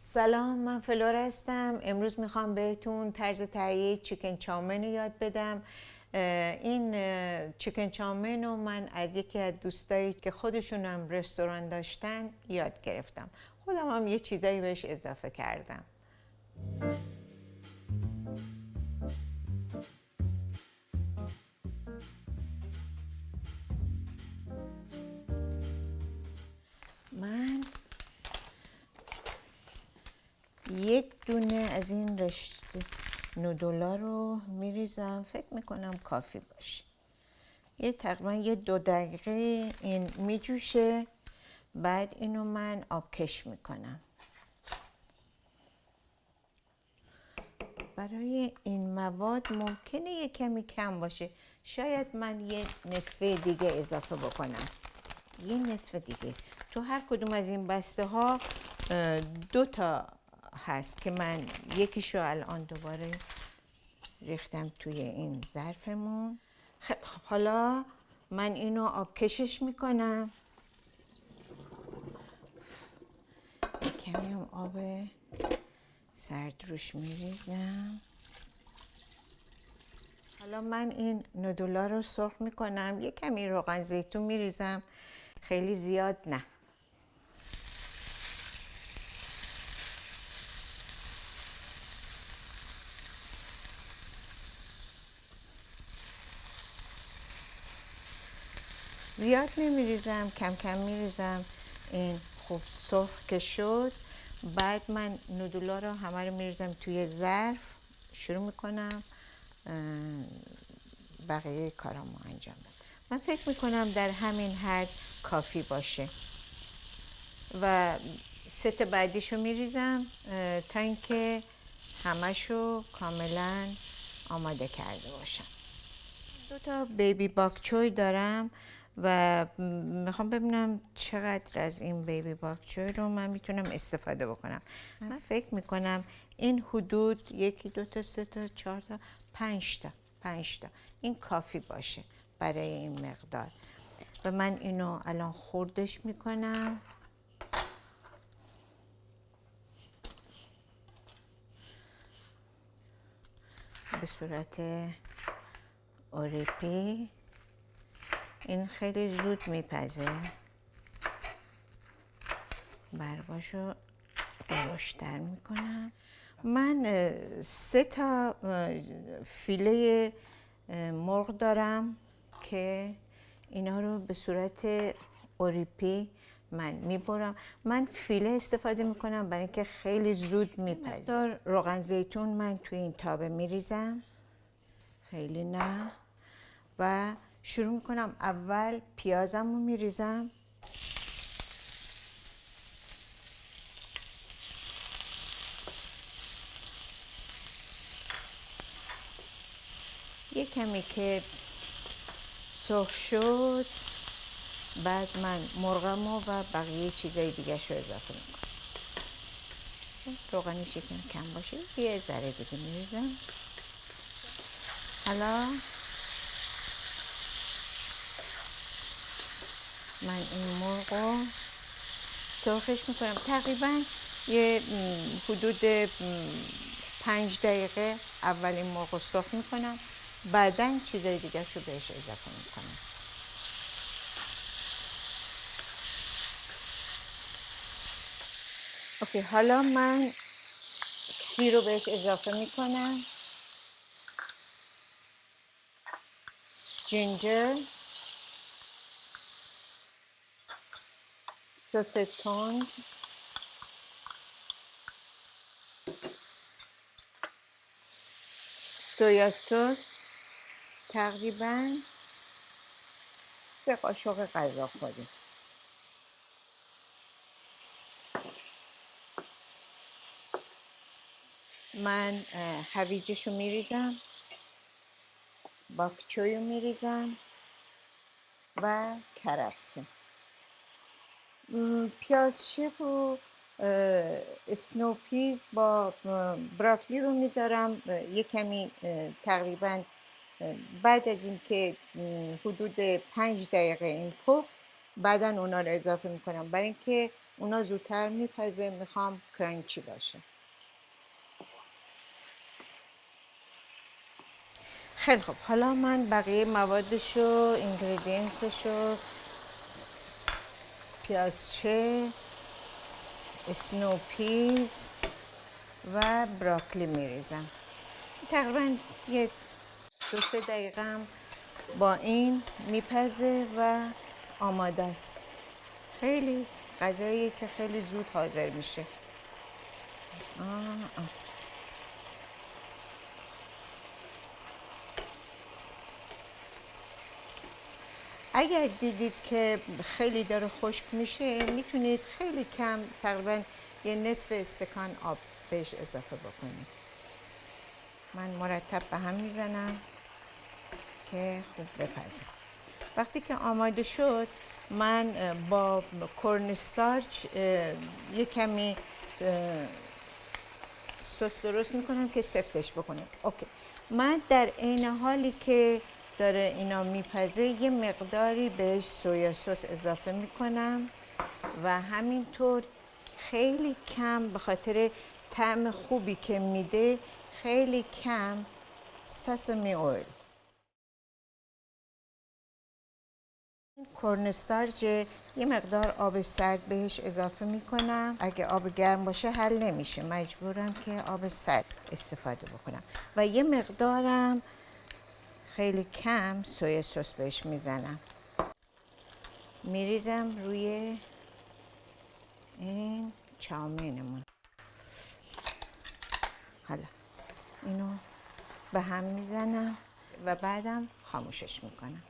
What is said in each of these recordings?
سلام، من فلور هستم. امروز میخوام بهتون طرز تهیه چیکن چاومن رو یاد بدم. این چیکن چاومن رو من از یکی از دوستایی که خودشون هم رستوران داشتن یاد گرفتم. خودم هم یه چیزایی بهش اضافه کردم. من یک دونه از این رشته نودولا رو میریزم. فکر میکنم کافی باشه. تقریبا یه 2 دقیقه این میجوشه. بعد اینو من آبکش میکنم. برای این مواد ممکنه یه کمی کم باشه. شاید من یه نصفه دیگه اضافه بکنم. یه نصف دیگه. تو هر کدوم از این بسته ها 2 تا هست که من یکیشو الان دوباره ریختم توی این ظرفمون. خب حالا من اینو آبکشش میکنم. کمی هم آب سرد روش میریزم. حالا من این نودولا رو سرخ میکنم. یه کمی روغن زیتون میریزم، خیلی زیاد نه. زیاد نمیریزم، کم کم میریزم. این خوب سرخ که شد، بعد من نودولا رو همه رو میریزم توی ظرف. شروع میکنم بقیه کارامو انجام بدم. من فکر میکنم در همین حد کافی باشه و ست بعدیشو میریزم تا اینکه همشو کاملا آماده کرده باشم. 2 تا بیبی باک چوی دارم و میخوام ببینم چقدر از این بیبی باک چوی رو من میتونم استفاده بکنم. من فکر میکنم این حدود 1 2 تا 3 تا 4 تا 5 تا این کافی باشه برای این مقدار. و من اینو الان خردش میکنم. به صورت اوریپی. این خیلی زود میپزه. برگاشو درشتر میکنم. من 3 تا فیله مرغ دارم که اینا رو به صورت اوریپی من میبرم. من فیله استفاده میکنم برای اینکه خیلی زود میپزه. روغن زیتون من توی این تابه میریزم، خیلی نه. و شروع میکنم. اول پیازم رو میریزم. یه کمی که سرخ شد، بعد من مرغمو و بقیه چیزای دیگه شو اضافه میکنم. روغنش یکم کم باشه، یه ذره دیگه میریزم. حالا من این مرغو سرخش میکنم. تقریبا یه حدود 5 دقیقه اول این مرغ رو سرخ میکنم، بعدا چیزای دیگه شو بهش اضافه میکنم. اوکی، حالا من سی رو بهش اضافه میکنم. جینجر، سس تند، سویا سس، تقریبا 3 قاشق غذاخوری. من هویجش رو میریزم، باکچوی رو میریزم و کرفسه. پیاز شیپ و اسنو پیز با براکلی رو میذارم یه کمی تقریبا بعد از اینکه حدود 5 دقیقه این پخت، بعدا اونا رو اضافه میکنم برای اینکه اونا زودتر میپزه، میخوام کرانچی باشه. خیلی خوب، حالا من بقیه موادشو، اینگریدینتشو، پیازچه، اسنو پیز و براکلی میریزم. تقریبا یه 2-3 دقیقه هم با این میپزه و آماده است. خیلی غذاییه که خیلی زود حاضر میشه. اگر دیدید که خیلی داره خشک میشه، میتونید خیلی کم، تقریبا یه نصف استکان آب بهش اضافه بکنید. من مرتب به هم میزنم که خوب بپزه. وقتی که آماده شد، من با کورن استارچ یه کمی سس درست میکنم که سفتش بکنم. اوکی. من در عین حالی که داره اینا میپزه یه مقداری بهش سویا سس اضافه میکنم و همینطور خیلی کم، به خاطر طعم خوبی که میده، خیلی کم سسمی اویل. کورن استارچ یه مقدار آب سرد بهش اضافه میکنم. اگه آب گرم باشه حل نمیشه، مجبورم که آب سرد استفاده بکنم و یه مقدارم خیلی کم سویا سس بهش میزنم، میریزم روی این چاومینمون. حالا اینو به هم میزنم و بعدم خاموشش میکنم.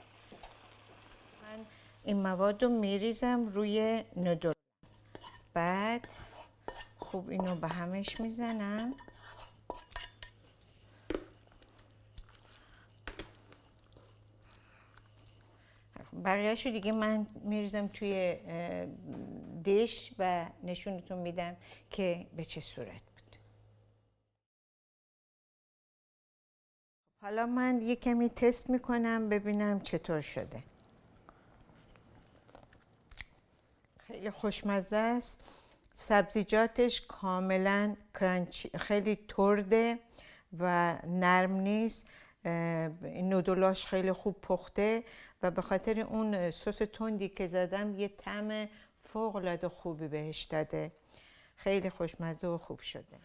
من این مواد رو میریزم روی نودل، بعد خوب اینو به همش میزنم. بقیه‌شو دیگه من میریزم توی دیش و نشونتون میدم که به چه صورت بود. حالا من یه کمی تست میکنم ببینم چطور شده. خیلی خوشمزه است، سبزیجاتش کاملا کرانچی، خیلی ترده و نرم نیست. نودلاش خیلی خوب پخته و به خاطر اون سس تندی که زدم یه طعم فوق‌العاده خوبی بهش داده. خیلی خوشمزه و خوب شده.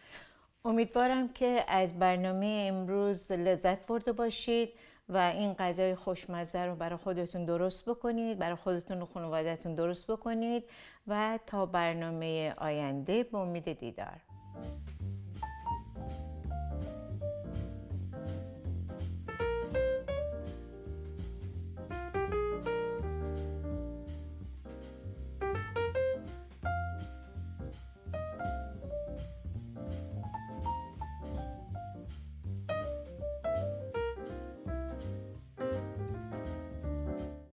امیدوارم که از برنامه امروز لذت برده باشید و این غذای خوشمزه رو برای خودتون درست بکنید، برای خودتون و خانواده‌تون درست بکنید و تا برنامه آینده به امید دیدار.